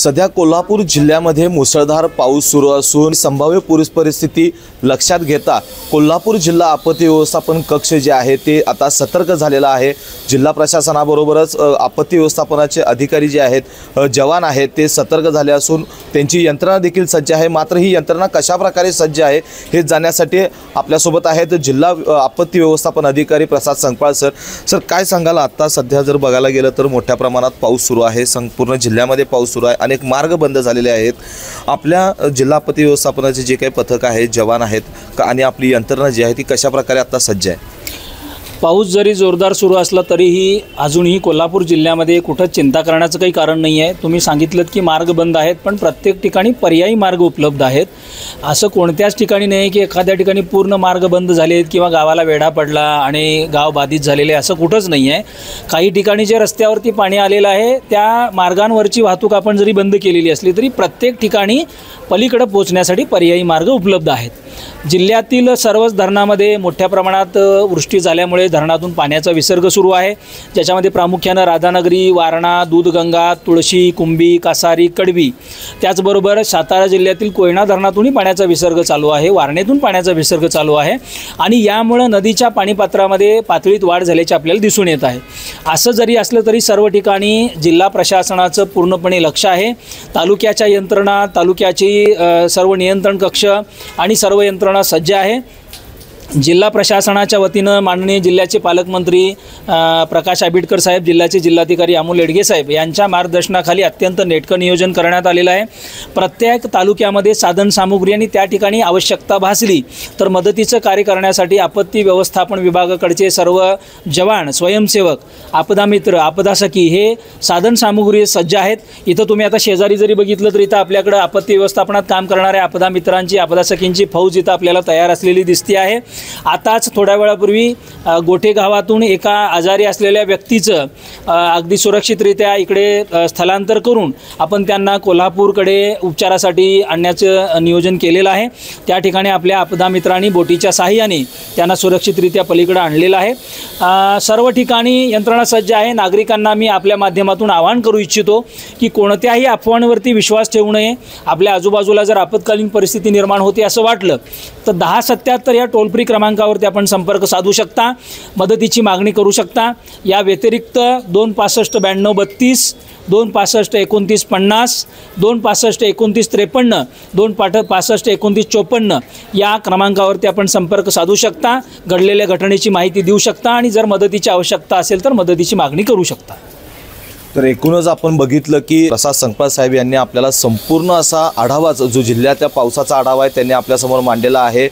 सध्या कोल्हापूर जिल्ह्यामध्ये मुसळधार पाऊस सुरू असून संभाव्य पूर परिस्थिती लक्षात घेता कोल्हापूर जिल्हा आपत्ती व्यवस्थापन कक्ष जे आहे ते आता सतर्क झालेला आहे। जिल्हा प्रशासनाबरोबरच आपत्ती व्यवस्थापनाचे अधिकारी जे आहेत, जवान आहेत, ते सतर्क झाले असून त्यांची यंत्रणा देखील सज्ज आहे। मात्र ही यंत्रणा कशा प्रकारे सज्ज आहे हे जाणण्यासाठी आपल्यासोबत आहेत जिल्हा आपत्ती व्यवस्थापन अधिकारी प्रसाद संकपाळ सर। सर, काय सांगाल? आता सध्या जर बघायला गेलं तर मोठ्या प्रमाणात पाऊस सुरू आहे, संपूर्ण जिल्ह्यामध्ये पाऊस सुरू आहे, अनेक मार्ग बंद झालेले आहेत। आपल्या जिल्हा आपत्ती व्यवस्थापनाचे जे काही पथक आहे, जवान आहेत आणि आपली यंत्रणा जी आहे ती कशा प्रकारे आता सज्ज आहे? पाऊस जरी जोरदार सुरू असला तरीही अजूनही कोल्हापूर जिल्ह्यामध्ये कुठं चिंता करण्याचं काही कारण नाही आहे। तुम्ही सांगितलं की मार्ग बंद आहेत, पण प्रत्येक ठिकाणी पर्यायी मार्ग उपलब्ध आहेत। असं कोणत्याच ठिकाणी नाही की एखाद्या ठिकाणी पूर्ण मार्ग बंद झाले आहेत किंवा गावाला वेढा पडला आणि गाव बाधित झालेले, असं कुठंच नाही आहे। काही ठिकाणी जे रस्त्यावरती पाणी आलेलं आहे त्या मार्गांवरची वाहतूक आपण जरी बंद केलेली असली तरी प्रत्येक ठिकाणी पलीकडे पोहोचण्यासाठी पर्यायी मार्ग उपलब्ध आहेत। जिल्ह्यातील सर्वच धरणामध्ये मोठ्या प्रमाणात वृष्टी झाल्यामुळे धरणातून पाण्याचा विसर्ग सुरू आहे, ज्याच्यामध्ये प्रामुख्याने राधानगरी, वारणा, दूधगंगा, तुळशी, कुंभी, कासारी, कडवी, त्याचबरोबर सातारा जिल्ह्यातील कोयना धरणातूनही पाण्याचा विसर्ग चालू आहे, वारणेतून पाण्याचा विसर्ग चालू आहे आणि यामुळे नदीच्या पाणीपात्रामध्ये पातळीत वाढ झाल्याचे आपल्याला दिसून येत आहे। असं जरी असलं तरी सर्व ठिकाणी जिल्हा प्रशासनाचं पूर्णपणे लक्ष आहे। तालुक्याच्या यंत्रणा, तालुक्याची सर्व नियंत्रण कक्ष आणि सर्व यंत्रणा सज्ज आहे। जिल्हा प्रशासनाच्या वतीनं माननीय जिल्ह्याचे पालकमंत्री प्रकाश आंबेडकर साहेब, जिल्ह्याचे जिल्हाधिकारी अमोल येडगे साहेब यांच्या मार्गदर्शनाखाली अत्यंत नेटकं नियोजन करण्यात आलेलं आहे। प्रत्येक तालुक्यामध्ये साधनसामुग्री आणि त्या ठिकाणी आवश्यकता भासली तर मदतीचं कार्य करण्यासाठी आपत्ती व्यवस्थापन विभागाकडचे सर्व जवान, स्वयंसेवक, आपदा मित्र, आपदा सखी हे साधनसामुग्री सज्ज आहेत। इथं तुम्ही आता शेजारी जरी बघितलं तर इथं आपल्याकडे आपत्ती व्यवस्थापनात काम करणाऱ्या आपदा मित्रांची, आपदा सखींची फौज इथं आपल्याला तयार असलेली दिसते आहे। आताच थोड्या वेळापूर्वी गोठे गावातून एका आजारी असलेल्या व्यक्तीचं अगदी सुरक्षितरित्या इकडे स्थलांतर करून आपण त्यांना कोल्हापूरकडे उपचारासाठी आणण्याचं नियोजन केलेलं आहे। त्या ठिकाणी आपल्या आपदा मित्रांनी बोटीच्या साहाय्याने त्यांना सुरक्षितरित्या पलीकडे आणलेलं आहे। सर्व ठिकाणी यंत्रणा सज्ज आहे। नागरिकांना मी आपल्या माध्यमातून आवाहन करू इच्छितो की कोणत्याही अफवांवरती विश्वास ठेवू नये। आपल्या आजूबाजूला जर आपत्कालीन परिस्थिती निर्माण होते असं वाटलं तर 1077 या टोल फ्री क्रमांकावरती आपण संपर्क साधू शकता, मदतीची मागणी करू शकता। या व्यतिरिक्त 2659232, 2652950, 2652953, 2652954 या क्रमांकावरती आपण संपर्क साधू शकता, घडलेल्या घटनेची माहिती देऊ शकता आणि जर मदतीची आवश्यकता असेल तर मदतीची मागणी करू शकता। तर एकूणच आपण बघितलं की प्रसाद संकपाळ साहेब यांनी आपल्याला संपूर्ण असा आढावा, जो जिल्ह्याच्या पावसाचा आढावा आहे त्यांनी आपल्यासमोर मांडलेला आहे।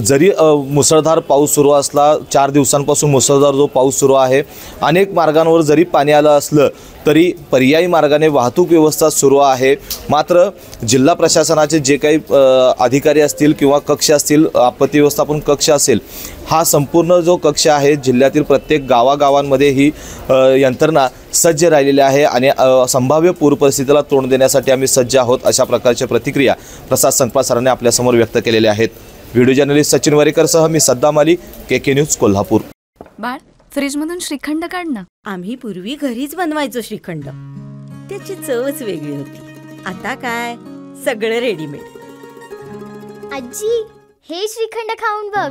जरी मुसळधार पाऊस सुरू असला, 4 दिवसांपासून मुसळधार जो पाऊस सुरू आहे, अनेक मार्गांवर जरी पाणी आलं असलं तरी पर्यायी मार्गाने वाहतूक व्यवस्था सुरू आहे। मात्र जिल्हा प्रशासनाचे जे काही अधिकारी असतील किंवा कक्ष असतील, आपत्ती व्यवस्थापन कक्ष असेल, हा संपूर्ण जो कक्ष आहे जिल्ह्यातील प्रत्येक गावागावांमध्ये ही यंत्रणा सज्ज राहिलेली आहे आणि संभाव्य पूर परिस्थितीला तोंड देण्यासाठी आम्ही सज्ज आहोत, अशा प्रकारच्या प्रतिक्रिया प्रसाद संकपाळ सरांनी आपल्यासमोर व्यक्त केलेल्या आहेत। व्हिडिओ जर्नलिस्ट सचिन वरेकरसह मी सद्दाम अली, KK न्यूज, कोल्हापूर। बाळ, फ्रीजमधून श्रीखंड काढ ना। आम्ही पूर्वी घरीच बनवायचो श्रीखंड, त्याची चवच वेगळी होती। आता काय सगळं रेडीमेड। आजी, हे श्रीखंड खाऊन बघ।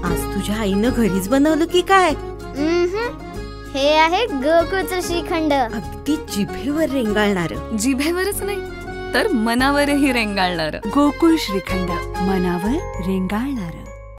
आज तुझ्या आईनं घरीच बनवलं की काय? हे आहे गोकुळचं श्रीखंड, अगदी जिभेवर रेंगाळणार। जिभेवरच नाही तर मनावरही रेंगाळणार। गोकुळ श्रीखंड, मनावर रेंगाळणार।